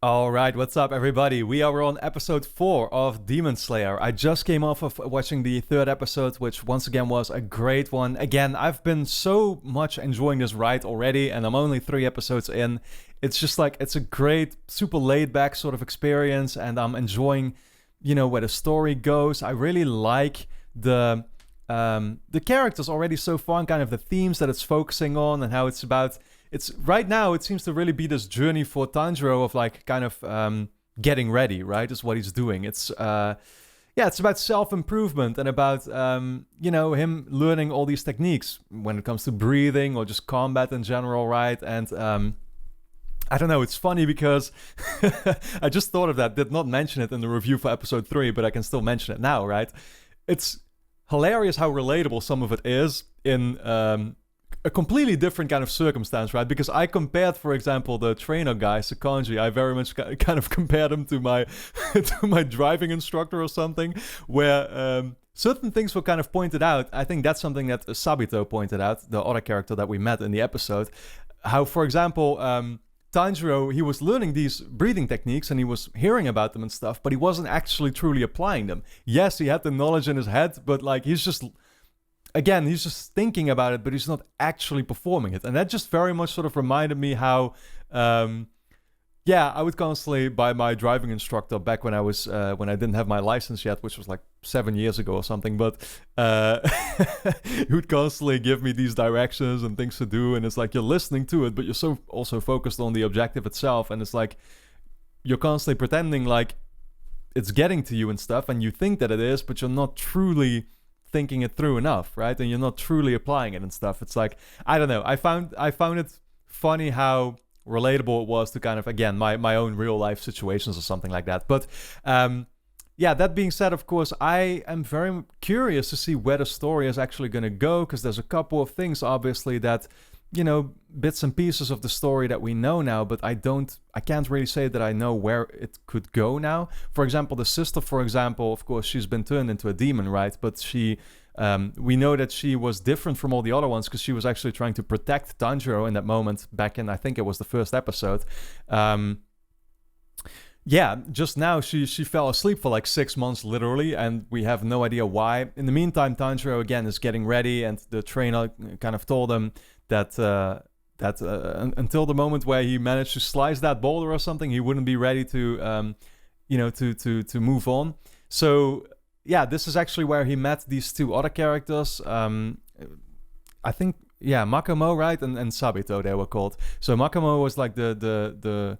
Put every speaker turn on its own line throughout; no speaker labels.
Alright, what's up everybody? We are on episode 4 of Demon Slayer. I just came off of watching the third episode, which once again was a great one. Again, I've been so much enjoying this ride already, and I'm only 3 episodes in. It's just like, it's a great, super laid back sort of experience, and I'm enjoying, where the story goes. I really like the characters already so far, and kind of the themes that it's focusing on, and how it's about... It's right now, it seems to really be this journey for Tanjiro of like kind of getting ready, right? Is what he's doing. It's it's about self-improvement and about him learning all these techniques when it comes to breathing or just combat in general, right? And I don't know, it's funny because I just thought of that, did not mention it in the review for episode 3, but I can still mention it now, right? It's hilarious how relatable some of it is in a completely different kind of circumstance, right? Because I compared, for example, the trainer guy, Sakanji, I very much kind of compared him to my to my driving instructor or something, where certain things were kind of pointed out. I think that's something that Sabito pointed out, the other character that we met in the episode. How, for example, Tanjiro, he was learning these breathing techniques and he was hearing about them and stuff, but he wasn't actually truly applying them. Yes, he had the knowledge in his head, but like he's just thinking about it, but he's not actually performing it. And that just very much sort of reminded me how, I would constantly, by my driving instructor back when I was, when I didn't have my license yet, which was like 7 years ago or something, but he would constantly give me these directions and things to do. And it's like, you're listening to it, but you're so also focused on the objective itself. And it's like, you're constantly pretending like it's getting to you and stuff, and you think that it is, but you're not truly thinking it through enough, right? And you're not truly applying it and stuff. It's like, I don't know. I found it funny how relatable it was to kind of, again, my own real life situations or something like that. But that being said, of course, I am very curious to see where the story is actually going to go, because there's a couple of things, obviously, that, bits and pieces of the story that we know now, but I can't really say that I know where it could go now. For example, the sister, for example, of course, she's been turned into a demon, right? But she, we know that she was different from all the other ones because she was actually trying to protect Tanjiro in that moment back in, I think it was the first episode. Just now she fell asleep for like 6 months literally, and we have no idea why. In the meantime, Tanjiro again is getting ready, and the trainer kind of told him that until the moment where he managed to slice that boulder or something, he wouldn't be ready to to move on. So this is actually where he met these two other characters. I think Makomo, right, and Sabito they were called. So Makomo was like the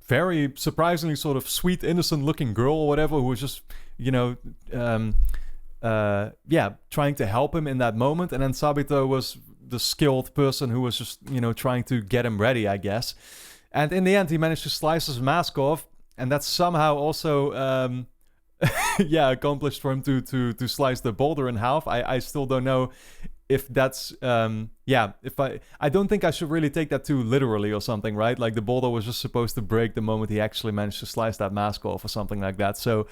very surprisingly sort of sweet, innocent looking girl or whatever, who was just trying to help him in that moment. And then Sabito was the skilled person who was just, trying to get him ready, I guess. And in the end, he managed to slice his mask off, and that's somehow also, accomplished for him to slice the boulder in half. I still don't know if that's, if I don't think I should really take that too literally or something, right? Like the boulder was just supposed to break the moment he actually managed to slice that mask off or something like that. So,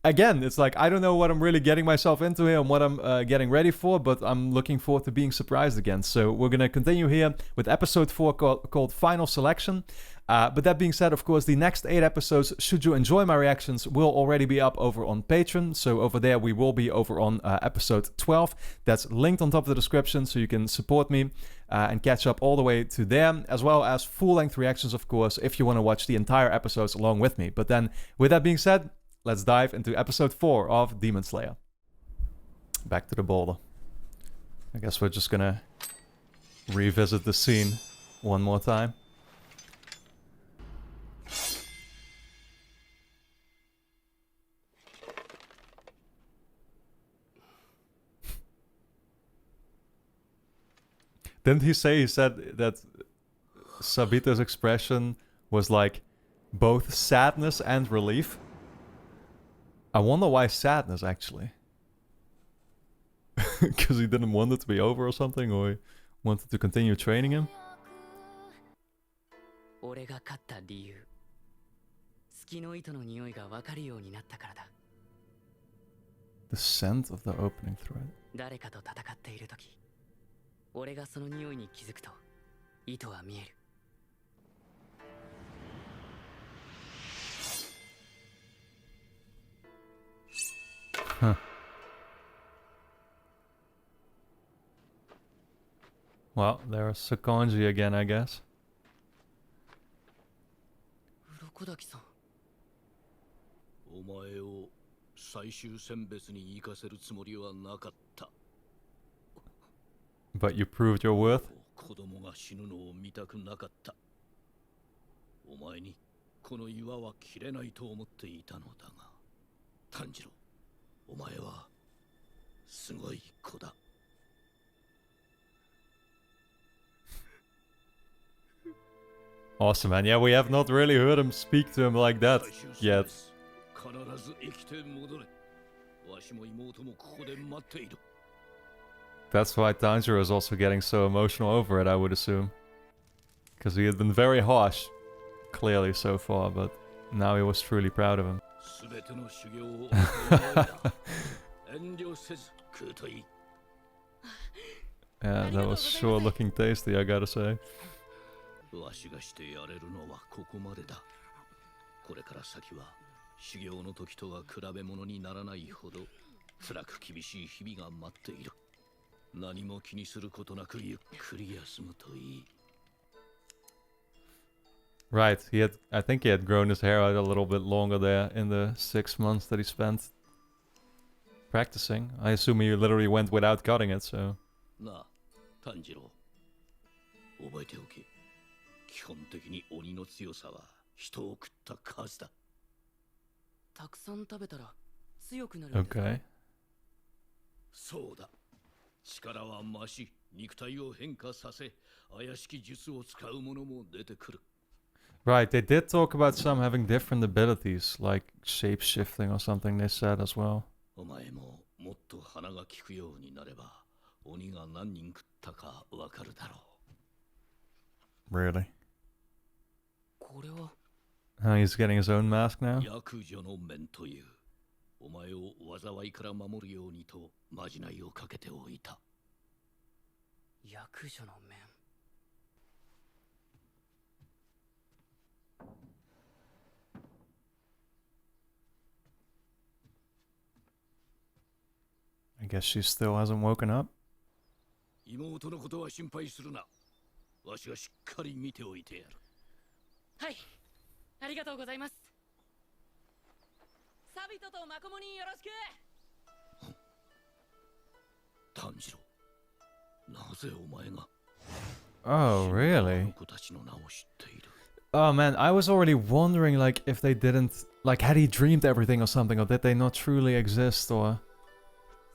again, it's like, I don't know what I'm really getting myself into here and what I'm getting ready for, but I'm looking forward to being surprised again. So we're going to continue here with episode 4 called Final Selection. But that being said, of course, the next 8 episodes, should you enjoy my reactions, will already be up over on Patreon. So over there, we will be over on episode 12. That's linked on top of the description, so you can support me and catch up all the way to there, as well as full-length reactions, of course, if you want to watch the entire episodes along with me. But then, with that being said, let's dive into episode 4 of Demon Slayer. Back to the boulder. I guess we're just gonna revisit the scene one more time. Didn't he said that Sabito's expression was like both sadness and relief? I wonder why sadness, actually. Because he didn't want it to be over or something, or he wanted to continue training him? The scent of the opening thread.
俺がその匂いに気づくと糸は見える。
Well, there's Sakonji again, I guess.
鱗滝さん。お前を最終選別に行かせるつもりはなかった。
But you proved your worth?
子供が死ぬのを見たくなかった。お前にこの岩は切れないと思っていたのだが、炭治郎、お前はすごい子だ。
Awesome, man. Yeah, we have not really heard him speak to him like that yet.
必ず生きて戻れ。わしも妹もここで待っている。
That's why Tanjiro is also getting so emotional over it, I would assume. Because he had been very harsh, clearly so far, but now he was truly proud of him. Yeah, that was sure looking tasty, I gotta say.
わしがしてやれるのはここまでだ。これから先は修行の時とは比べ物にならないほど辛く厳しい日々が待っている。何も気にすることなくゆっくり休むといい。
Right, I think he had grown his hair out a little bit longer there in the 6 months that he spent practicing. I assume he literally went without cutting it, so...
なあ、炭治郎。覚えておけ。基本的に鬼の強さは人を食った数だ。たくさん食べたら強くなるんですか？
Okay.
そうだ。力は増し、肉体を変化させ、怪しき術を使う者も出てくる。
Right, they did talk about some having different abilities, like shape-shifting or something they said as well.
お前ももっと鼻が利くようになれば、鬼が何人食ったかわかるだろう。
Really?
これは
He's getting his own mask now?
役女の面という。お前を災いから守るようにとまじないをかけておいた。役女の面。
I guess she still hasn't woken up.
妹のことは心配するな。わしがしっかり見ておいてやる。はい、ありがとうございます。サビトとマコモによろしく。炭治郎、なぜお前が？
Oh, really? Oh man, I was already wondering like if they didn't, like had he dreamed everything or something, or did they not truly exist, or...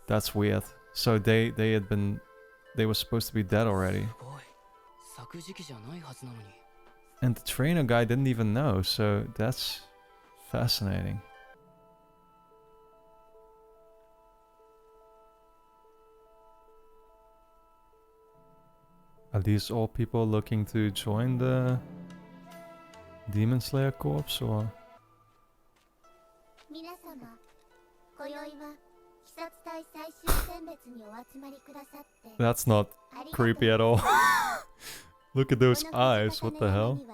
That's weird. So they were supposed to be dead already. And the trainer guy didn't even know, so that's fascinating. Are these all people looking to join the Demon Slayer Corps, or? That's not creepy at all. Look at those eyes, what the hell?
鬼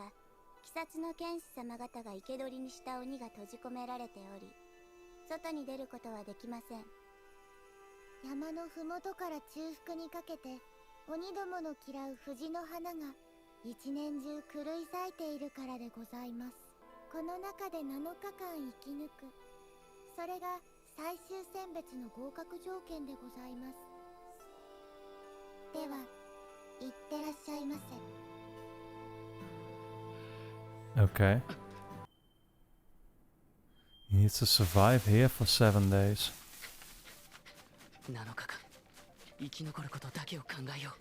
殺の剣士様方が生け捕りにした鬼が閉じ込められており、外に出ることはできません。山のふもとから中腹にかけて、鬼どもの嫌う藤の花が一年中狂い咲いているからでございます。この中で7日間生き抜く。それが最終選別の合格条件でございます。では、いってらっしゃいませ。
Okay. He needs to survive here for 7 days.
7日間、生き残ることだけを考えよう。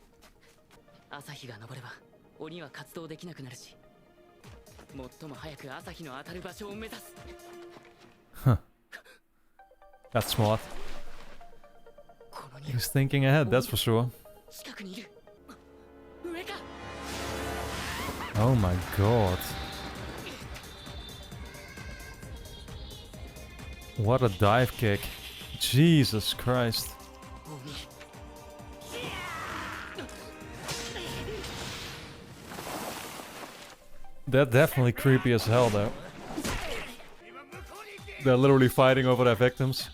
朝日が昇れば、鬼は活動できなくなるし、最も早く朝日の当たる場所を目指す。
Huh. That's smart. He's thinking ahead, that's for sure. Oh my god. What a dive kick. Jesus Christ. They're definitely creepy as hell though. They're literally fighting over their victims.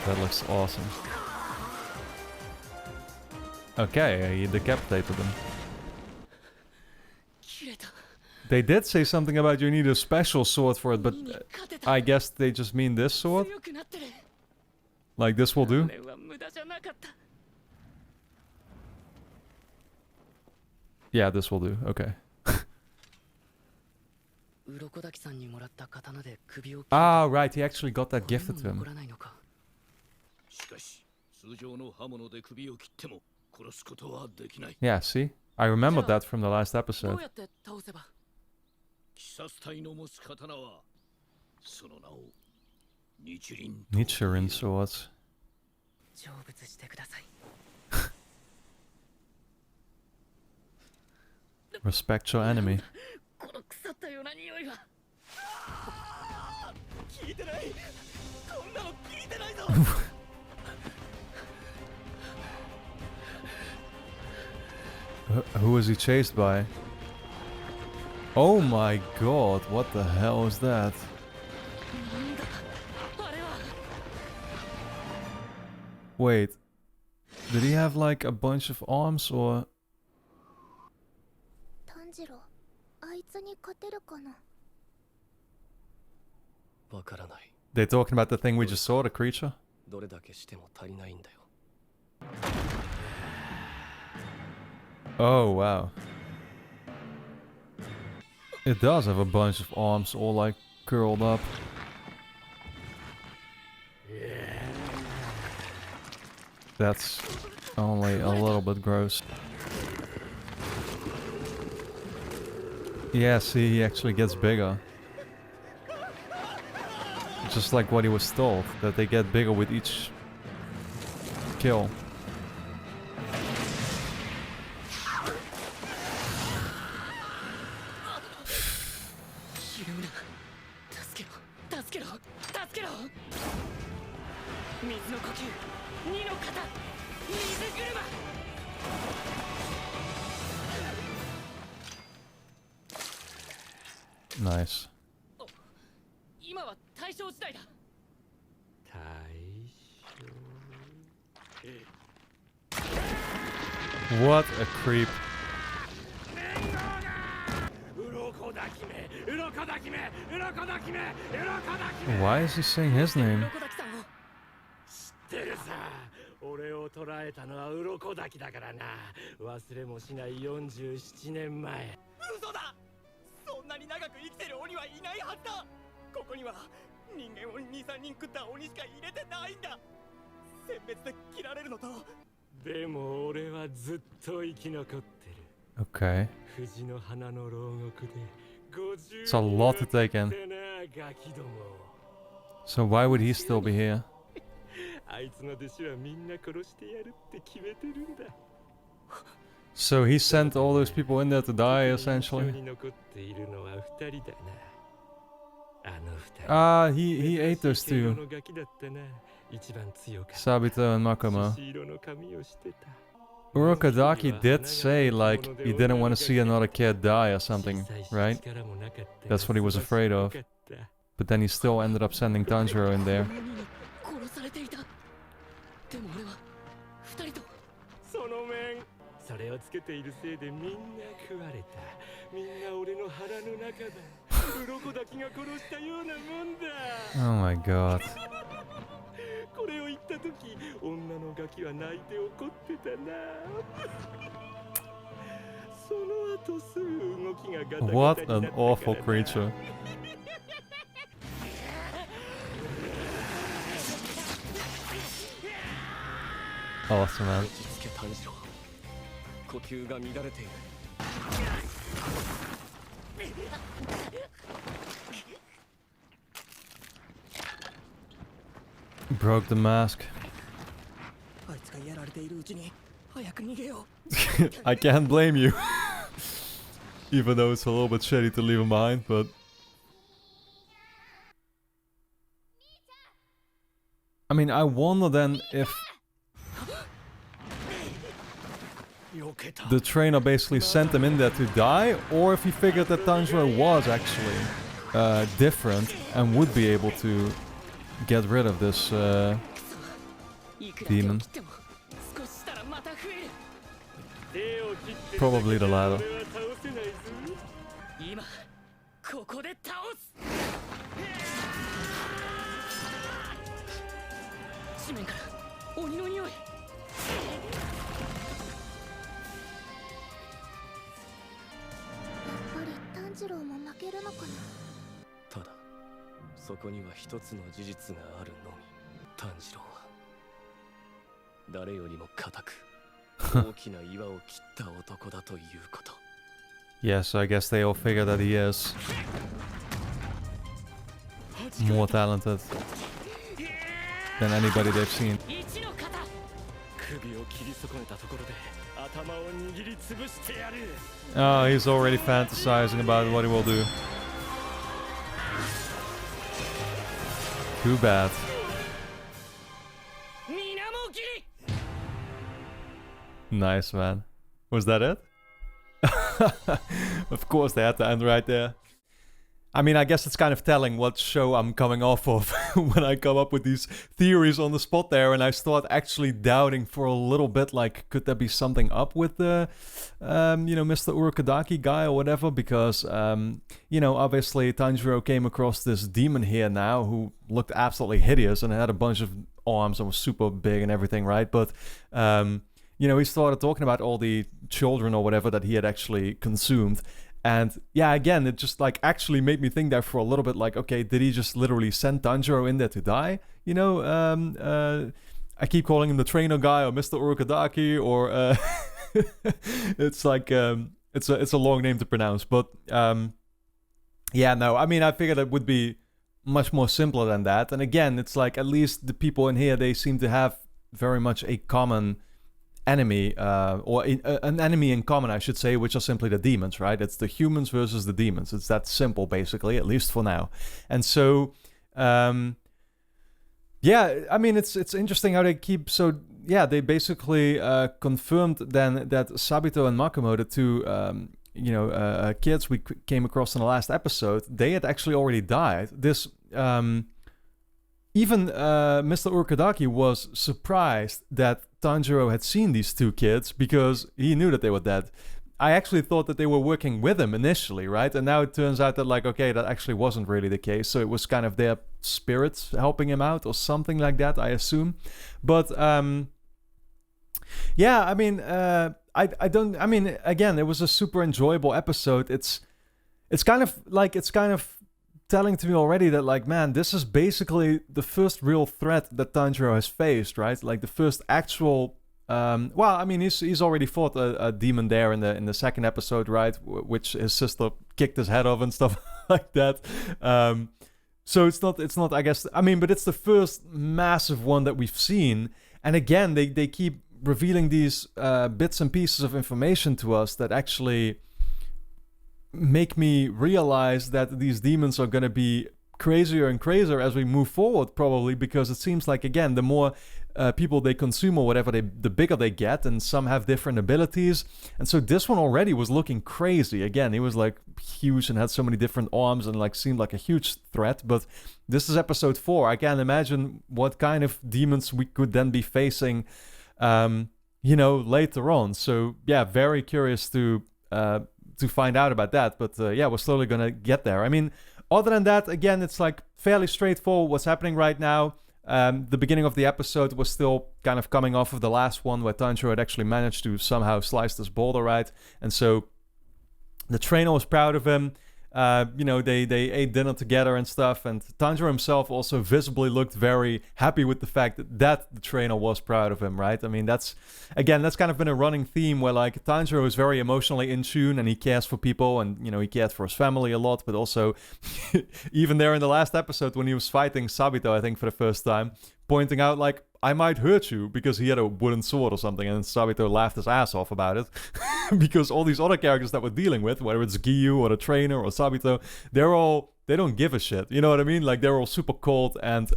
That looks awesome. Okay, he decapitated him. They did say something about you need a special sword for it, but I guess they just mean this sword? Like this will do? Yeah, this will do. Okay. Ah, right. He actually got that gifted to him. Yeah, see? I remembered that from the last episode. Nichiren swords. Respect your enemy. Who is he chased by? Oh my god, what the hell is that? Wait, did he have like a bunch of arms or? They're talking about the thing we just saw, the creature? Oh wow. It does have a bunch of arms all like curled up. That's only a little bit gross. Yeah, see, he actually gets bigger. Just like what he was told, that they get bigger with each kill. Nice. What a creep. Why is he saying his name?
俺を捕らえたのは鱗滝だからな。忘れもしない47年前。嘘だ。そんなに長く生きてる鬼はいないはずだ。ここには人間を2、3人食った鬼しか入れてないんだ。選別で切られるのと。でも俺はずっと生き残ってる。
Okay.
It's
a lot to take in. So why would he still be here? So he sent all those people in there to die, essentially. Ah, he ate those two. Sabito and Makomo. Urokodaki did say, like, he didn't want to see another kid die or something, right? That's what he was afraid of. But then he still ended up sending Tanjiro in there. Oh my god.
これを言った時、女のガキは泣いて怒ってたな。その後すぐ動きがガタガタになったからな。
What an awful creature. Awesome, man. Broke the mask. I can't blame you. Even though it's a little bit shady to leave him behind, but... I mean, I wonder then if... the trainer basically sent him in there to die, or if he figured that Tanjiro was actually different and would be able to get rid of this demon. Probably the latter.
今ここで倒す。地面から鬼の匂い。やっ
ぱり炭治郎も負けるのかな。
ただそこには一つの事実があるのみ。炭治郎は誰よりも固く大きな岩を切った男だということ。
Yes, I guess they all figure that he is more talented than anybody they've seen.
首を切り損ねたところで頭を握りつぶしてやる。
Oh, he's already fantasizing about what he will do. Too bad.
水面切り。
Nice, man. Was that it? Of course, they had to end right there. I mean, I guess it's kind of telling what show I'm coming off of when I come up with these theories on the spot there, and I start actually doubting for a little bit, like, could there be something up with the, Mr. Urukadaki guy or whatever? Because, obviously Tanjiro came across this demon here now who looked absolutely hideous and had a bunch of arms and was super big and everything, right? But, he started talking about all the children or whatever that he had actually consumed. And yeah, again, it just like actually made me think there for a little bit like, okay, did he just literally send Tanjiro in there to die? I keep calling him the trainer guy or Mr. Urukadaki or it's like, it's a long name to pronounce. But yeah, no, I mean, I figured it would be much more simpler than that. And again, it's like at least the people in here, they seem to have very much a common enemy, an enemy in common, I should say, which are simply the demons, right? It's the humans versus the demons. It's that simple, basically, at least for now. And so, yeah, I mean, it's interesting how they keep. So, yeah, they basically confirmed then that Sabito and Makomo, the two, kids we came across in the last episode, they had actually already died. This, even Mr. Urukadaki was surprised that Tanjiro had seen these two kids because he knew that they were dead. I actually thought that they were working with him initially, right? And now it turns out that, like, okay, that actually wasn't really the case. So it was kind of their spirits helping him out or something like that, I assume. But, yeah, I mean, I mean, again, it was a super enjoyable episode. It's kind of telling to me already that, like, man, this is basically the first real threat that Tanjiro has faced, right? Like the first actual, well, I mean, he's already fought a demon there in the second episode, right? Which his sister kicked his head off and stuff like that. So it's not, I guess, I mean, but it's the first massive one that we've seen. And again, they keep revealing these bits and pieces of information to us that actually make me realize that these demons are going to be crazier and crazier as we move forward, probably, because it seems like, again, the more people they consume or whatever, the bigger they get, and some have different abilities. And so this one already was looking crazy. Again, he was like huge and had so many different arms and like seemed like a huge threat. But this is episode 4. I can't imagine what kind of demons we could then be facing, later on. So yeah, very curious to find out about that. But yeah, we're slowly gonna get there. I mean, other than that, again, it's like fairly straightforward what's happening right now. The beginning of the episode was still kind of coming off of the last one where Tanjiro had actually managed to somehow slice this boulder, right? And so the trainer was proud of him. They ate dinner together and stuff, and Tanjiro himself also visibly looked very happy with the fact that the trainer was proud of him, right? I mean, that's kind of been a running theme where, like, Tanjiro is very emotionally in tune and he cares for people, and, he cared for his family a lot, but also even there in the last episode when he was fighting Sabito, I think for the first time, pointing out, like, I might hurt you because he had a wooden sword or something, and Sabito laughed his ass off about it because all these other characters that we're dealing with, whether it's Giyu or the trainer or Sabito, they don't give a shit. You know what I mean? Like, they're all super cold and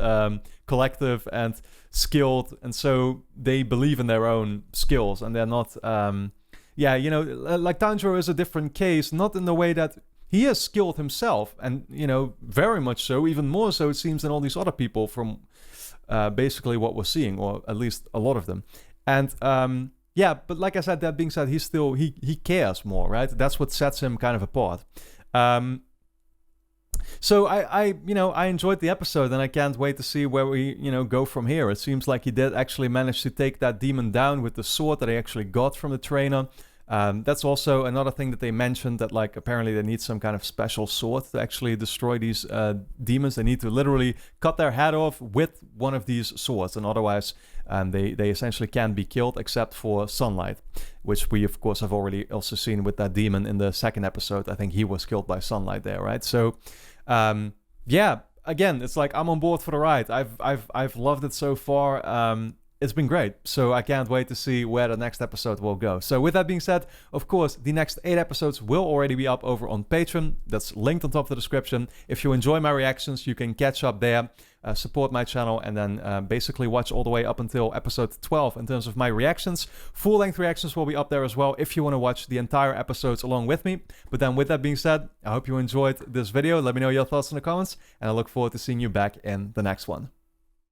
collective and skilled, and so they believe in their own skills, and they're not, like Tanjiro is a different case, not in the way that he is skilled himself, and very much so, even more so it seems than all these other people from basically what we're seeing, or at least a lot of them. And yeah, but like I said, that being said, he cares more, right? That's what sets him kind of apart. So I enjoyed the episode, and I can't wait to see where we go from here. It seems like he did actually manage to take that demon down with the sword that he actually got from the trainer. That's also another thing that they mentioned, that like apparently they need some kind of special sword to actually destroy these demons. They need to literally cut their head off with one of these swords, and otherwise they essentially can't be killed except for sunlight, which we of course have already also seen with that demon in the second episode. I think he was killed by sunlight there, right? So yeah, again, it's like I'm on board for the ride. I've loved it so far. It's been great, so I can't wait to see where the next episode will go. So with that being said, of course, the next 8 episodes will already be up over on Patreon. That's linked on top of the description. If you enjoy my reactions, you can catch up there, support my channel, and then basically watch all the way up until episode 12 in terms of my reactions. Full-length reactions will be up there as well if you want to watch the entire episodes along with me. But then with that being said, I hope you enjoyed this video. Let me know your thoughts in the comments, and I look forward to seeing you back in the next one.